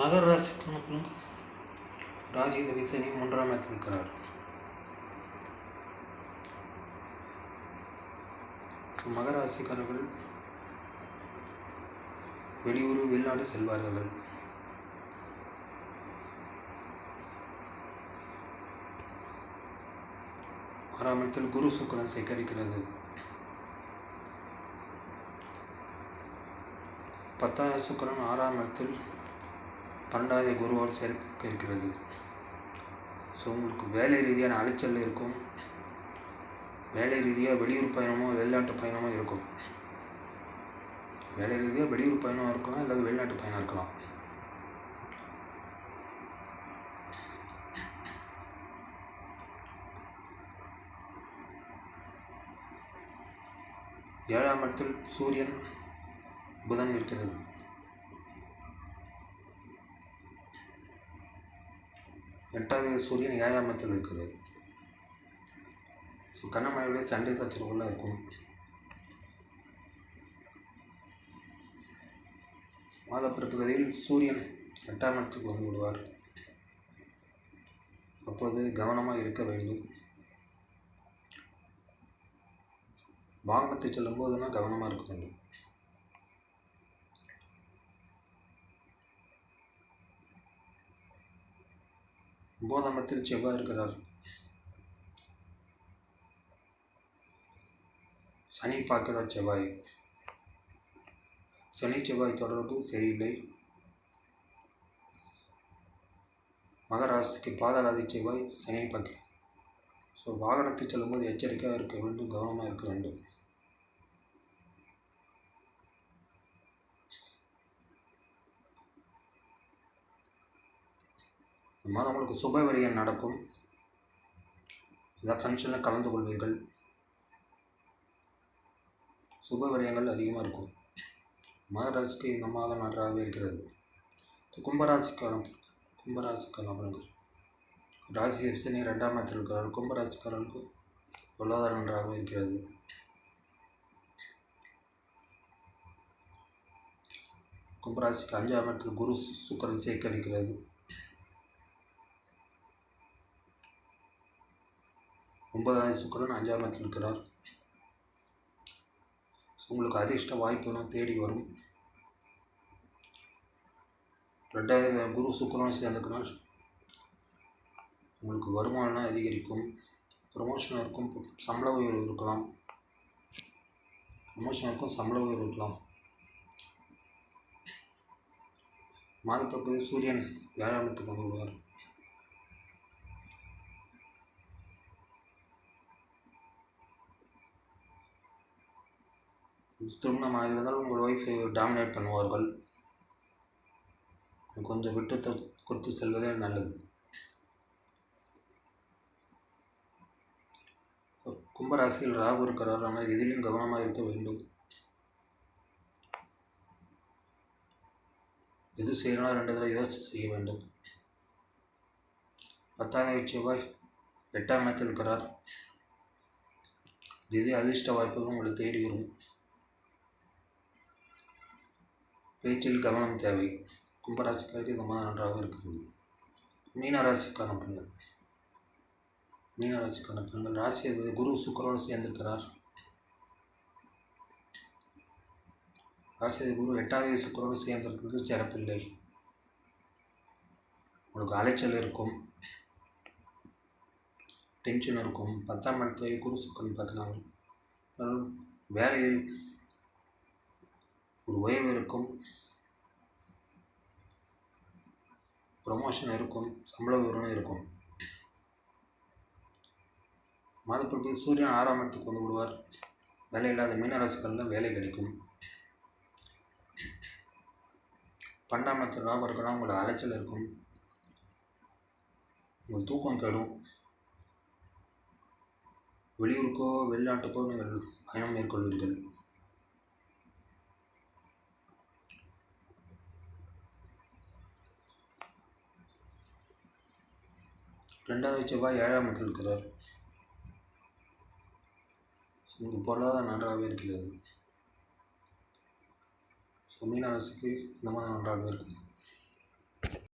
மகர ராசி கணக்கிலும் ராஜித சனி 3ஆம் இடத்தில் இருக்கிறார். மகர ராசிக்காரர்கள் வெளியூர் வெளிநாடு செல்வார்கள். ஆறாம் இடத்தில் குரு சுக்கிரன் சேகரிக்கிறது. 10ஆவது சுக்கிரன் 6ஆம் இடத்தில் 12ஆவது குருவால் சேர்க்க இருக்கிறது. ஸோ உங்களுக்கு வேலை ரீதியான அலைச்சல் இருக்கும். வேலை ரீதியாக வெளியூர் பயணமோ வெளிநாட்டு பயணமோ இருக்கும். வேலை ரீதியாக வெளியூர் பயணம் இருக்கலாம், இல்லாத வெளிநாட்டு பயணம் இருக்கலாம். ஏழாம் இடத்தில் சூரியன் புதன் இருக்கிறது. 8ஆவது சூரியன் 7ஆம் இடத்தில் இருக்கிறது. ஸோ கண்ணமழையுடைய சண்டை சச்சரவுகளாக இருக்கும். மாத பிறப்புகளில் சூரியன் 8ஆம் இடத்துக்கு வந்து விடுவார். அப்போது கவனமாக இருக்க வேண்டும். வாகனத்தை செல்லும் போதுனா கவனமாக இருக்க வேண்டும். ஒன்பதாம் இடத்தில் செவ்வாய் இருக்கிறார். சனி பார்க்கிறார் செவ்வாய். சனி செவ்வாய் தொடர்பு சரியில்லை. மகராசிக்கு பாதகாதி செவ்வாய் சனியை பார்க்கிறார். ஸோ வாகனத்தை செல்லும்போது எச்சரிக்கையாக இருக்க வேண்டும், கவனமாக இருக்க வேண்டும். இந்த மாதம் உங்களுக்கு சுப விரயம் நடக்கும். எல்லா ஃபங்க்ஷனில் கலந்து கொள்வீர்கள். சுப விரயங்கள் அதிகமாக இருக்கும். மகராசிக்கு இந்த மாதம் நன்றாகவே இருக்கிறது. கும்பராசிக்காரன் பலன்கள். ராசி சனி 2ஆம் இடத்தில் இருக்கிறார். கும்பராசிக்காரர்களுக்கு பொருளாதாரம் நன்றாகவே இருக்கிறது. கும்பராசிக்கு 5ஆம் இடத்தில் குரு சுக்கிரன் சேகரிக்கிறது. 9ஆவது சுக்கிரன் 5ஆம் இடத்தில் இருக்கிறார். உங்களுக்கு அதிர்ஷ்ட வாய்ப்புகளும் தேடி வரும். 2ஆவது குரு சுக்கிரன் சேர்ந்துக்கிறார். உங்களுக்கு வருமானம் அதிகரிக்கும். ப்ரொமோஷன் இருக்கும், சம்பள உயர்வு இருக்கலாம். மாதப்பகுதி சூரியன் 7ஆம் இடத்துக்கு வந்துள்ளார். திருமணமாக இருந்தால் உங்கள் ஒய்ஃபை டாமினேட் பண்ணுவார்கள். கொஞ்சம் விட்டு கொடுத்து செல்வதே நல்லது. கும்பராசியில் ராகு இருக்கிறார். ஆனால் எதிலும் கவனமாக இருக்க வேண்டும். எது செய்யணும் 2 தடவை யோசித்து செய்ய வேண்டும். 10ஆவது செவ்வாய் 8ஆம் இடத்தில் இருக்கிறார். திடீர் அதிர்ஷ்ட வாய்ப்புகள் உங்களை தேடி வரும். பேச்சில் கவனம் தேவை. கும்பராசிக்காருக்கு இந்த மாதம் நன்றாக இருக்கிறது. மீனராசிக்கான பெண்கள் ராசி குரு சுக்கிரனோடு சேர்ந்திருக்கிறார். ராசி குரு 8ஆவது சுக்கிரனோடு சேர்ந்திருக்கிறது சிறப்பில்லை. உங்களுக்கு அலைச்சல் இருக்கும், டென்ஷன் இருக்கும். 10ஆம் இடத்துல குரு சுக்கிரன் பார்க்குறாங்க. வேலையில் ஒரு உயர்வு இருக்கும், ப்ரொமோஷன் இருக்கும், சம்பள உயர்வும் இருக்கும். மாதப்பிறப்பு சூரியன் 6ஆம் இடத்துக்கு வந்து விடுவார். வேலை இல்லாத மீனராசிக்காரர்கள் வேலை கிடைக்கும். 12ஆம் இடத்தில் ராகு இருக்கலாம். உங்களோட அலைச்சல் இருக்கும், உங்கள் தூக்கம் கெடும். வெளியூருக்கோ வெளிநாட்டுக்கோ நீங்கள் பயணம் மேற்கொள்வீர்கள். ரெண்டாவது செவ்வாய் 7ஆம் இடத்தில் இருக்கிறார். உங்கள் பொருளாதாரம் நன்றாகவே இருக்கிறது. மீனராசிக்கு இந்த மாதிரி நன்றாகவே இருக்கும்.